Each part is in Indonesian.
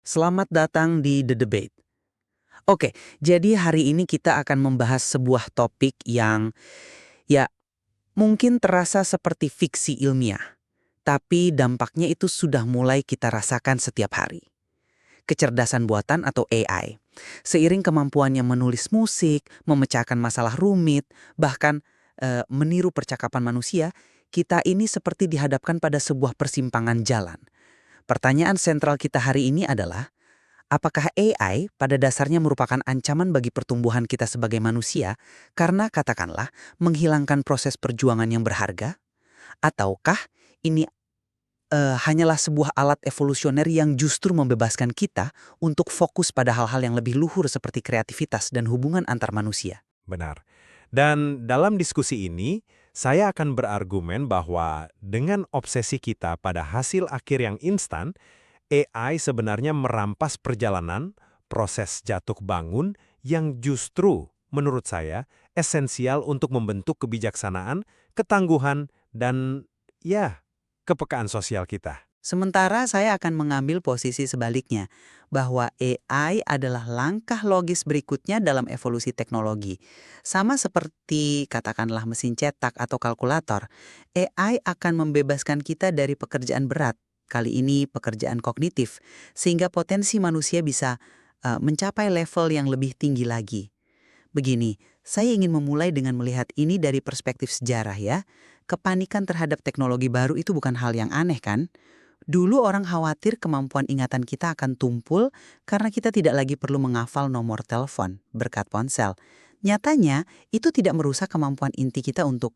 Selamat datang di The Debate. Oke, jadi hari ini kita akan membahas sebuah topik yang ya mungkin terasa seperti fiksi ilmiah, tapi dampaknya itu sudah mulai kita rasakan setiap hari. Kecerdasan buatan atau AI. Seiring kemampuannya menulis musik, memecahkan masalah rumit, bahkan meniru percakapan manusia, kita ini seperti dihadapkan pada sebuah persimpangan jalan. Pertanyaan sentral kita hari ini adalah, apakah AI pada dasarnya merupakan ancaman bagi pertumbuhan kita sebagai manusia karena katakanlah menghilangkan proses perjuangan yang berharga? Ataukah ini hanyalah sebuah alat evolusioner yang justru membebaskan kita untuk fokus pada hal-hal yang lebih luhur seperti kreativitas dan hubungan antar manusia? Benar. Dan dalam diskusi ini, saya akan berargumen bahwa dengan obsesi kita pada hasil akhir yang instan, AI sebenarnya merampas perjalanan, proses jatuh bangun yang justru, menurut saya, esensial untuk membentuk kebijaksanaan, ketangguhan, dan ya, kepekaan sosial kita. Sementara saya akan mengambil posisi sebaliknya, bahwa AI adalah langkah logis berikutnya dalam evolusi teknologi. Sama seperti katakanlah mesin cetak atau kalkulator, AI akan membebaskan kita dari pekerjaan berat, kali ini pekerjaan kognitif, sehingga potensi manusia bisa mencapai level yang lebih tinggi lagi. Begini, saya ingin memulai dengan melihat ini dari perspektif sejarah ya. Kepanikan terhadap teknologi baru itu bukan hal yang aneh kan? Dulu orang khawatir kemampuan ingatan kita akan tumpul karena kita tidak lagi perlu menghafal nomor telepon berkat ponsel. Nyatanya, itu tidak merusak kemampuan inti kita untuk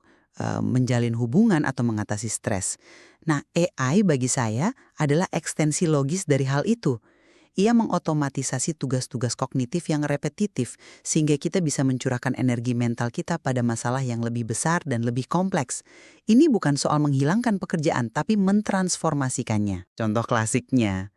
menjalin hubungan atau mengatasi stres. Nah, AI bagi saya adalah ekstensi logis dari hal itu. Ia mengotomatisasi tugas-tugas kognitif yang repetitif sehingga kita bisa mencurahkan energi mental kita pada masalah yang lebih besar dan lebih kompleks. Ini bukan soal menghilangkan pekerjaan tapi mentransformasikannya. Contoh klasiknya,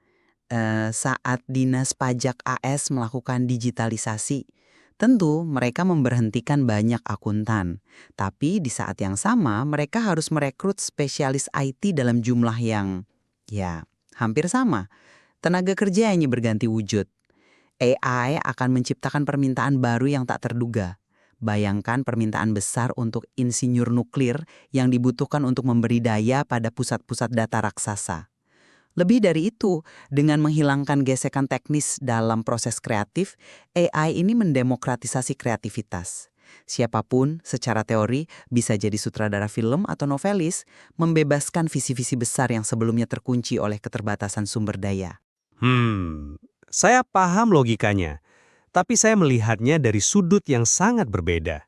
saat Dinas Pajak AS melakukan digitalisasi, tentu mereka memberhentikan banyak akuntan. Tapi di saat yang sama mereka harus merekrut spesialis IT dalam jumlah yang ya hampir sama. Tenaga kerja hanya berganti wujud. AI akan menciptakan permintaan baru yang tak terduga. Bayangkan permintaan besar untuk insinyur nuklir yang dibutuhkan untuk memberi daya pada pusat-pusat data raksasa. Lebih dari itu, dengan menghilangkan gesekan teknis dalam proses kreatif, AI ini mendemokratisasi kreativitas. Siapapun, secara teori, bisa jadi sutradara film atau novelis, membebaskan visi-visi besar yang sebelumnya terkunci oleh keterbatasan sumber daya. Saya paham logikanya, tapi saya melihatnya dari sudut yang sangat berbeda.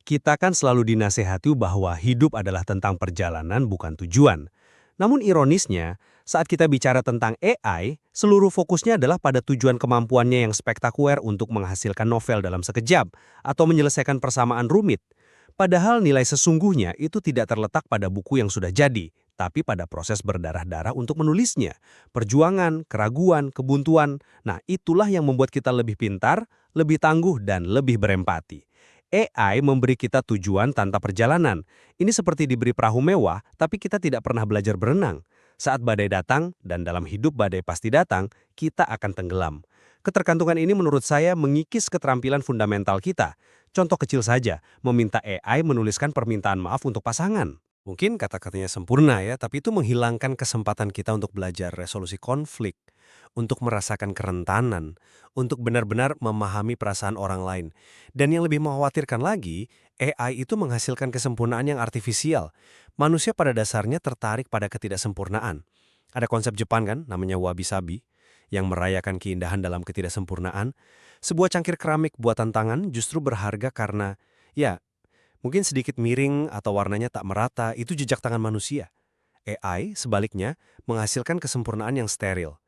Kita kan selalu dinasehati bahwa hidup adalah tentang perjalanan bukan tujuan. Namun ironisnya, saat kita bicara tentang AI, seluruh fokusnya adalah pada tujuan kemampuannya yang spektakuler untuk menghasilkan novel dalam sekejap atau menyelesaikan persamaan rumit. Padahal nilai sesungguhnya itu tidak terletak pada buku yang sudah jadi, tapi pada proses berdarah-darah untuk menulisnya. Perjuangan, keraguan, kebuntuan, nah itulah yang membuat kita lebih pintar, lebih tangguh, dan lebih berempati. AI memberi kita tujuan tanpa perjalanan. Ini seperti diberi perahu mewah, tapi kita tidak pernah belajar berenang. Saat badai datang, dan dalam hidup badai pasti datang, kita akan tenggelam. Ketergantungan ini menurut saya mengikis keterampilan fundamental kita. Contoh kecil saja, meminta AI menuliskan permintaan maaf untuk pasangan. Mungkin kata-katanya sempurna ya, tapi itu menghilangkan kesempatan kita untuk belajar resolusi konflik, untuk merasakan kerentanan, untuk benar-benar memahami perasaan orang lain. Dan yang lebih mengkhawatirkan lagi, AI itu menghasilkan kesempurnaan yang artifisial. Manusia pada dasarnya tertarik pada ketidaksempurnaan. Ada konsep Jepang kan, namanya wabi-sabi, yang merayakan keindahan dalam ketidaksempurnaan. Sebuah cangkir keramik buatan tangan justru berharga karena, ya, mungkin sedikit miring atau warnanya tak merata, itu jejak tangan manusia. AI, sebaliknya, menghasilkan kesempurnaan yang steril.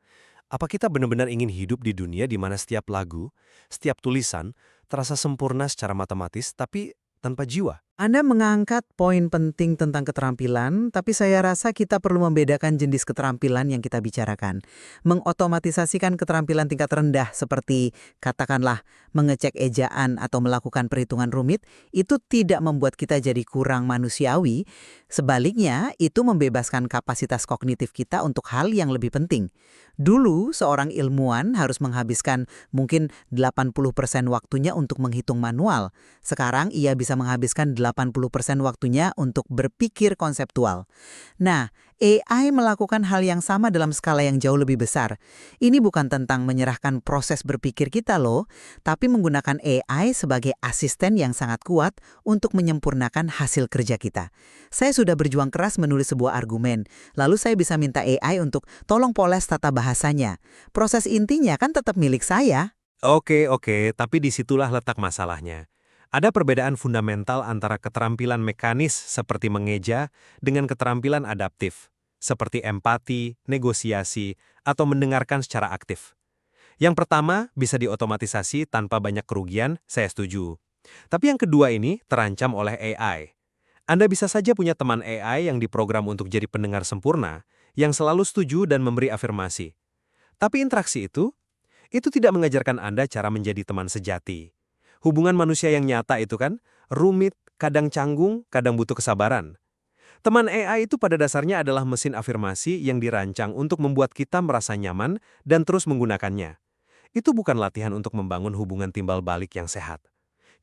Apa kita benar-benar ingin hidup di dunia di mana setiap lagu, setiap tulisan, terasa sempurna secara matematis, tapi tanpa jiwa? Anda mengangkat poin penting tentang keterampilan, tapi saya rasa kita perlu membedakan jenis keterampilan yang kita bicarakan. Mengotomatisasikan keterampilan tingkat rendah seperti katakanlah mengecek ejaan atau melakukan perhitungan rumit, itu tidak membuat kita jadi kurang manusiawi. Sebaliknya, itu membebaskan kapasitas kognitif kita untuk hal yang lebih penting. Dulu, seorang ilmuwan harus menghabiskan mungkin 80% waktunya untuk menghitung manual. Sekarang ia bisa menghabiskan 80% waktunya untuk berpikir konseptual. Nah, AI melakukan hal yang sama dalam skala yang jauh lebih besar. Ini bukan tentang menyerahkan proses berpikir kita loh, tapi menggunakan AI sebagai asisten yang sangat kuat untuk menyempurnakan hasil kerja kita. Saya sudah berjuang keras menulis sebuah argumen, lalu saya bisa minta AI untuk tolong poles tata bahasanya. Proses intinya kan tetap milik saya. Oke, tapi disitulah letak masalahnya. Ada perbedaan fundamental antara keterampilan mekanis seperti mengeja dengan keterampilan adaptif, seperti empati, negosiasi, atau mendengarkan secara aktif. Yang pertama bisa diotomatisasi tanpa banyak kerugian, saya setuju. Tapi yang kedua ini terancam oleh AI. Anda bisa saja punya teman AI yang diprogram untuk jadi pendengar sempurna, yang selalu setuju dan memberi afirmasi. Tapi interaksi itu tidak mengajarkan Anda cara menjadi teman sejati. Hubungan manusia yang nyata itu kan, rumit, kadang canggung, kadang butuh kesabaran. Teman AI itu pada dasarnya adalah mesin afirmasi yang dirancang untuk membuat kita merasa nyaman dan terus menggunakannya. Itu bukan latihan untuk membangun hubungan timbal balik yang sehat.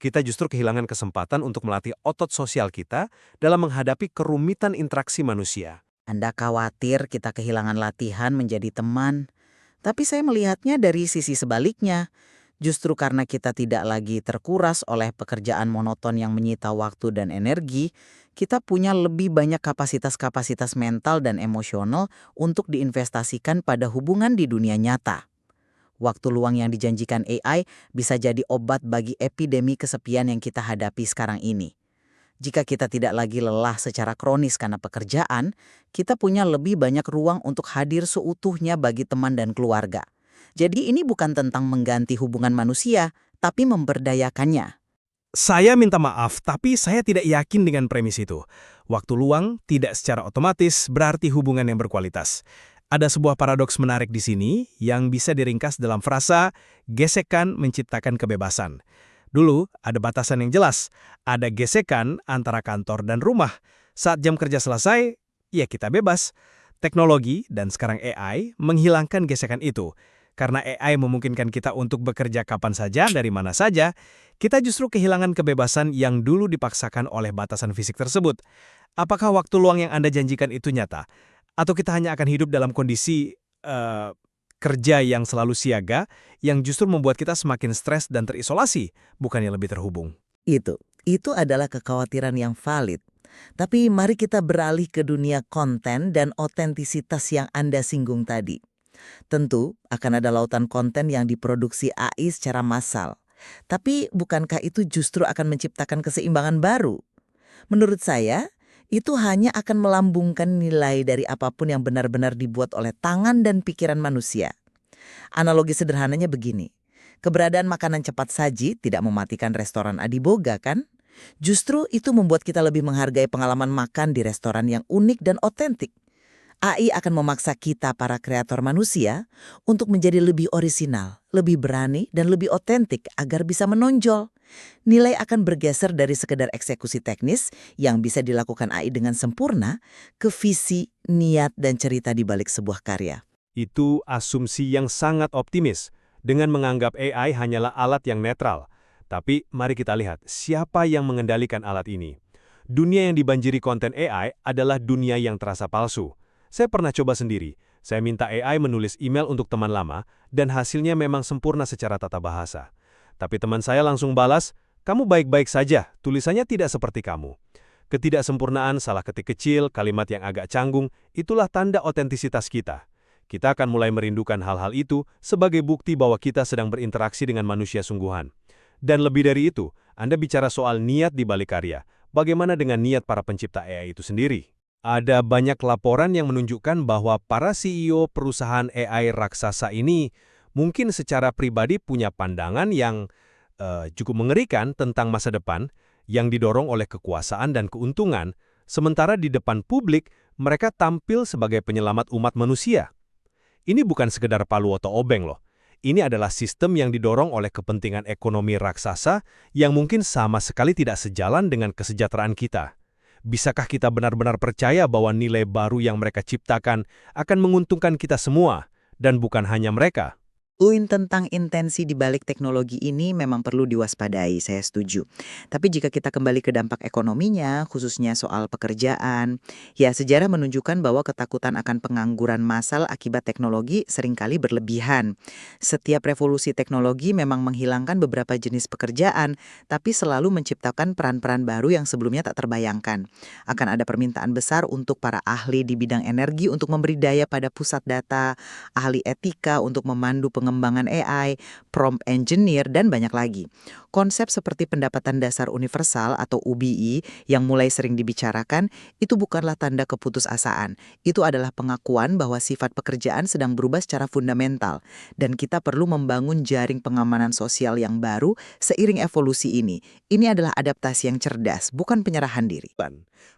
Kita justru kehilangan kesempatan untuk melatih otot sosial kita dalam menghadapi kerumitan interaksi manusia. Anda khawatir kita kehilangan latihan menjadi teman, tapi saya melihatnya dari sisi sebaliknya. Justru karena kita tidak lagi terkuras oleh pekerjaan monoton yang menyita waktu dan energi, kita punya lebih banyak kapasitas-kapasitas mental dan emosional untuk diinvestasikan pada hubungan di dunia nyata. Waktu luang yang dijanjikan AI bisa jadi obat bagi epidemi kesepian yang kita hadapi sekarang ini. Jika kita tidak lagi lelah secara kronis karena pekerjaan, kita punya lebih banyak ruang untuk hadir seutuhnya bagi teman dan keluarga. Jadi ini bukan tentang mengganti hubungan manusia, tapi memberdayakannya. Saya minta maaf, tapi saya tidak yakin dengan premis itu. Waktu luang tidak secara otomatis berarti hubungan yang berkualitas. Ada sebuah paradoks menarik di sini yang bisa diringkas dalam frasa gesekan menciptakan kebebasan. Dulu ada batasan yang jelas, ada gesekan antara kantor dan rumah. Saat jam kerja selesai, ya kita bebas. Teknologi dan sekarang AI menghilangkan gesekan itu. Karena AI memungkinkan kita untuk bekerja kapan saja, dari mana saja, kita justru kehilangan kebebasan yang dulu dipaksakan oleh batasan fisik tersebut. Apakah waktu luang yang Anda janjikan itu nyata? Atau kita hanya akan hidup dalam kondisi kerja yang selalu siaga, yang justru membuat kita semakin stres dan terisolasi, bukannya lebih terhubung? Itu adalah kekhawatiran yang valid. Tapi mari kita beralih ke dunia konten dan otentisitas yang Anda singgung tadi. Tentu akan ada lautan konten yang diproduksi AI secara massal. Tapi bukankah itu justru akan menciptakan keseimbangan baru? Menurut saya, itu hanya akan melambungkan nilai dari apapun yang benar-benar dibuat oleh tangan dan pikiran manusia. Analogi sederhananya begini. Keberadaan makanan cepat saji tidak mematikan restoran Adiboga kan? Justru itu membuat kita lebih menghargai pengalaman makan di restoran yang unik dan otentik. AI akan memaksa kita para kreator manusia untuk menjadi lebih orisinal, lebih berani, dan lebih otentik agar bisa menonjol. Nilai akan bergeser dari sekedar eksekusi teknis yang bisa dilakukan AI dengan sempurna ke visi, niat, dan cerita di balik sebuah karya. Itu asumsi yang sangat optimis, dengan menganggap AI hanyalah alat yang netral. Tapi mari kita lihat siapa yang mengendalikan alat ini. Dunia yang dibanjiri konten AI adalah dunia yang terasa palsu. Saya pernah coba sendiri. Saya minta AI menulis email untuk teman lama, dan hasilnya memang sempurna secara tata bahasa. Tapi teman saya langsung balas, "Kamu baik-baik saja, tulisannya tidak seperti kamu." Ketidaksempurnaan, salah ketik kecil, kalimat yang agak canggung, itulah tanda otentisitas kita. Kita akan mulai merindukan hal-hal itu sebagai bukti bahwa kita sedang berinteraksi dengan manusia sungguhan. Dan lebih dari itu, Anda bicara soal niat di balik karya. Bagaimana dengan niat para pencipta AI itu sendiri? Ada banyak laporan yang menunjukkan bahwa para CEO perusahaan AI raksasa ini mungkin secara pribadi punya pandangan yang cukup mengerikan tentang masa depan. yang didorong oleh kekuasaan dan keuntungan, sementara di depan publik mereka tampil sebagai penyelamat umat manusia. Ini bukan sekedar palu atau obeng loh. Ini adalah sistem yang didorong oleh kepentingan ekonomi raksasa yang mungkin sama sekali tidak sejalan dengan kesejahteraan kita. Bisakah kita benar-benar percaya bahwa nilai baru yang mereka ciptakan akan menguntungkan kita semua, dan bukan hanya mereka? Poin tentang intensi di balik teknologi ini memang perlu diwaspadai, saya setuju. Tapi jika kita kembali ke dampak ekonominya, khususnya soal pekerjaan, ya sejarah menunjukkan bahwa ketakutan akan pengangguran massal akibat teknologi seringkali berlebihan. Setiap revolusi teknologi memang menghilangkan beberapa jenis pekerjaan, tapi selalu menciptakan peran-peran baru yang sebelumnya tak terbayangkan. Akan ada permintaan besar untuk para ahli di bidang energi untuk memberi daya pada pusat data, ahli etika untuk memandu pengembangan AI, prompt engineer, dan banyak lagi. Konsep seperti pendapatan dasar universal atau UBI yang mulai sering dibicarakan itu bukanlah tanda keputusasaan. Itu adalah pengakuan bahwa sifat pekerjaan sedang berubah secara fundamental dan kita perlu membangun jaring pengamanan sosial yang baru seiring evolusi ini. Ini adalah adaptasi yang cerdas, bukan penyerahan diri.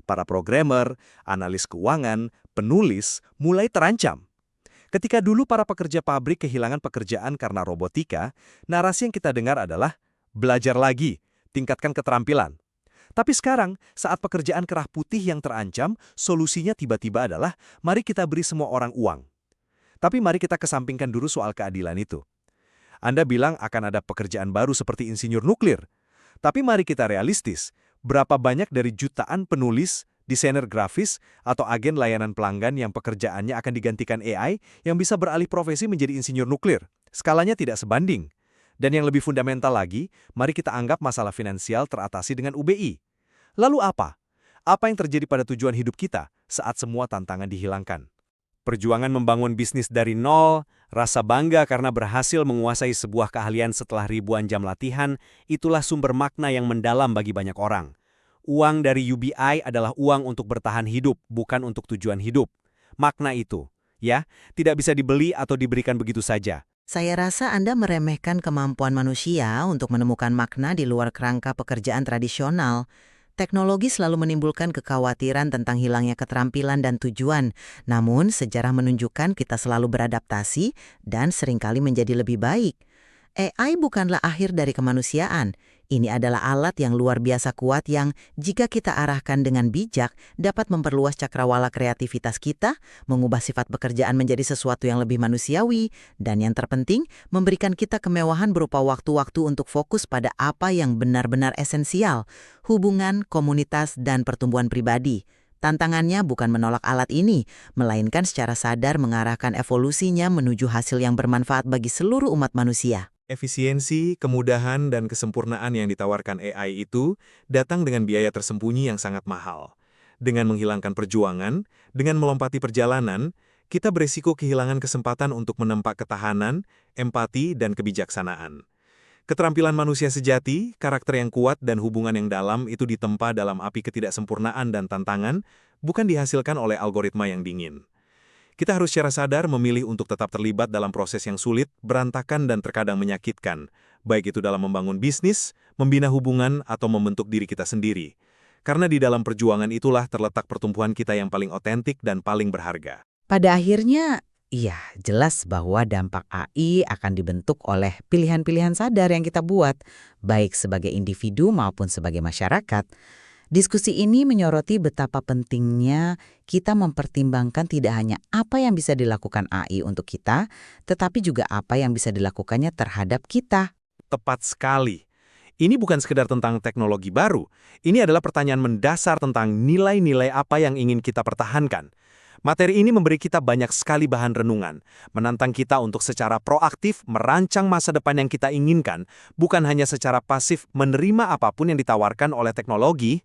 Para programmer, analis keuangan, penulis mulai terancam. Ketika dulu para pekerja pabrik kehilangan pekerjaan karena robotika, narasi yang kita dengar adalah belajar lagi, tingkatkan keterampilan. Tapi sekarang, saat pekerjaan kerah putih yang terancam, solusinya tiba-tiba adalah mari kita beri semua orang uang. Tapi mari kita kesampingkan dulu soal keadilan itu. Anda bilang akan ada pekerjaan baru seperti insinyur nuklir. Tapi mari kita realistis, berapa banyak dari jutaan penulis, desainer grafis, atau agen layanan pelanggan yang pekerjaannya akan digantikan AI yang bisa beralih profesi menjadi insinyur nuklir? Skalanya tidak sebanding. Dan yang lebih fundamental lagi, mari kita anggap masalah finansial teratasi dengan UBI. Lalu apa? Apa yang terjadi pada tujuan hidup kita saat semua tantangan dihilangkan? Perjuangan membangun bisnis dari nol, rasa bangga karena berhasil menguasai sebuah keahlian setelah ribuan jam latihan, itulah sumber makna yang mendalam bagi banyak orang. Uang dari UBI adalah uang untuk bertahan hidup, bukan untuk tujuan hidup. Makna itu, ya, tidak bisa dibeli atau diberikan begitu saja. Saya rasa Anda meremehkan kemampuan manusia untuk menemukan makna di luar kerangka pekerjaan tradisional. Teknologi selalu menimbulkan kekhawatiran tentang hilangnya keterampilan dan tujuan. Namun, sejarah menunjukkan kita selalu beradaptasi dan seringkali menjadi lebih baik. AI bukanlah akhir dari kemanusiaan. Ini adalah alat yang luar biasa kuat yang, jika kita arahkan dengan bijak, dapat memperluas cakrawala kreativitas kita, mengubah sifat pekerjaan menjadi sesuatu yang lebih manusiawi, dan yang terpenting, memberikan kita kemewahan berupa waktu-waktu untuk fokus pada apa yang benar-benar esensial, hubungan, komunitas, dan pertumbuhan pribadi. Tantangannya bukan menolak alat ini, melainkan secara sadar mengarahkan evolusinya menuju hasil yang bermanfaat bagi seluruh umat manusia. Efisiensi, kemudahan, dan kesempurnaan yang ditawarkan AI itu datang dengan biaya tersembunyi yang sangat mahal. Dengan menghilangkan perjuangan, dengan melompati perjalanan, kita beresiko kehilangan kesempatan untuk menempa ketahanan, empati, dan kebijaksanaan. Keterampilan manusia sejati, karakter yang kuat, dan hubungan yang dalam itu ditempa dalam api ketidaksempurnaan dan tantangan, bukan dihasilkan oleh algoritma yang dingin. Kita harus secara sadar memilih untuk tetap terlibat dalam proses yang sulit, berantakan, dan terkadang menyakitkan, baik itu dalam membangun bisnis, membina hubungan, atau membentuk diri kita sendiri. Karena di dalam perjuangan itulah terletak pertumbuhan kita yang paling otentik dan paling berharga. Pada akhirnya, iya, jelas bahwa dampak AI akan dibentuk oleh pilihan-pilihan sadar yang kita buat, baik sebagai individu maupun sebagai masyarakat. Diskusi ini menyoroti betapa pentingnya kita mempertimbangkan tidak hanya apa yang bisa dilakukan AI untuk kita, tetapi juga apa yang bisa dilakukannya terhadap kita. Tepat sekali. Ini bukan sekedar tentang teknologi baru. Ini adalah pertanyaan mendasar tentang nilai-nilai apa yang ingin kita pertahankan. Materi ini memberi kita banyak sekali bahan renungan, menantang kita untuk secara proaktif merancang masa depan yang kita inginkan, bukan hanya secara pasif menerima apapun yang ditawarkan oleh teknologi.